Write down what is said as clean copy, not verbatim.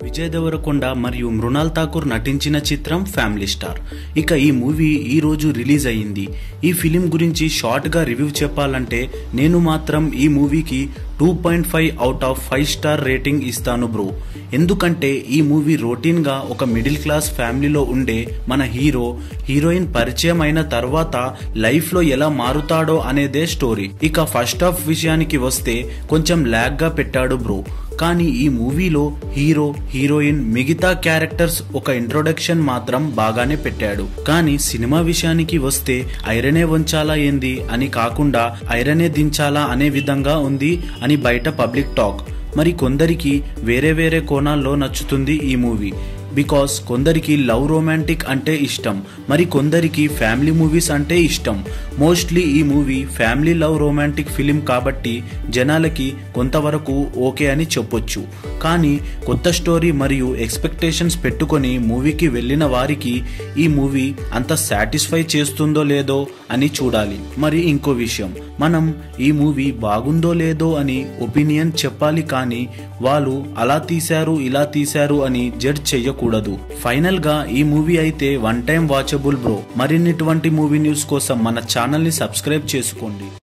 విజయ్ దేవరకొండ మరియు మృణాల్ ఠాకూర్ నటించిన చిత్రం ఫ్యామిలీ స్టార్. ఇక ఈ మూవీ ఈ రోజు రిలీజ్ అయ్యింది. ఈ ఫిలిం గురించి షార్ట్ గా రివ్యూ చెప్పాలంటే నేను మాత్రం ఈ మూవీకి 2.5 అవుట్ ఆఫ్ 5 స్టార్ రేటింగ్ ఇస్తాను బ్రో. ఎందుకంటే ఈ మూవీ రొటీన్ గా ఒక మిడిల్ క్లాస్ ఫ్యామిలీలో ఉండే మన హీరోయిన్ పరిచయం అయిన తర్వాత లైఫ్ లో ఎలా మారుతాడో అనేదే స్టోరీ. ఇక ఫస్ట్ హాఫ్ విషయానికి వస్తే కొంచెం లాగ్ గా పెట్టాడు బ్రో. కానీ ఈ మూవీలో హీరోయిన్ మిగతా క్యారెక్టర్స్ ఒక ఇంట్రొడక్షన్ మాత్రం బాగానే పెట్టాడు. కానీ సినిమా విషయానికి వస్తే ఐరనే వంచాలా ఏంది అని కాకుండా ఐరనే దించాలా అనే విధంగా ఉంది అని బయట పబ్లిక్ టాక్. మరి కొందరికి వేరే కోణాల్లో నచ్చుతుంది ఈ మూవీ. బికాస్ కొందరికి లవ్ రొమాంటిక్ అంటే ఇష్టం, మరి కొందరికి ఫ్యామిలీ మూవీస్ అంటే ఇష్టం. మోస్ట్లీ ఈ movie family love romantic film కాబట్టి జనాలకి కొంతవరకు ఓకే అని చెప్పొచ్చు. కానీ కొత్త స్టోరీ మరియు ఎక్స్పెక్టేషన్స్ పెట్టుకొని మూవీకి వెళ్ళిన వారికి ఈ మూవీ అంత సాటిస్ఫై చేస్తుందో లేదో అని చూడాలి. మరి ఇంకో విషయం, మనం ఈ మూవీ బాగుందో లేదో అని ఒపీనియన్ చెప్పాలి, కానీ వాళ్ళు అలా తీశారు ఇలా తీశారు అని జడ్జ్ చెయ్యకూడదు. ఫైనల్ గా ఈ మూవీ అయితే వన్ టైం వాచబుల్ బ్రో. మరిన్నిటువంటి మూవీ న్యూస్ కోసం మన ఛానల్ ని సబ్స్క్రైబ్ చేసుకోండి.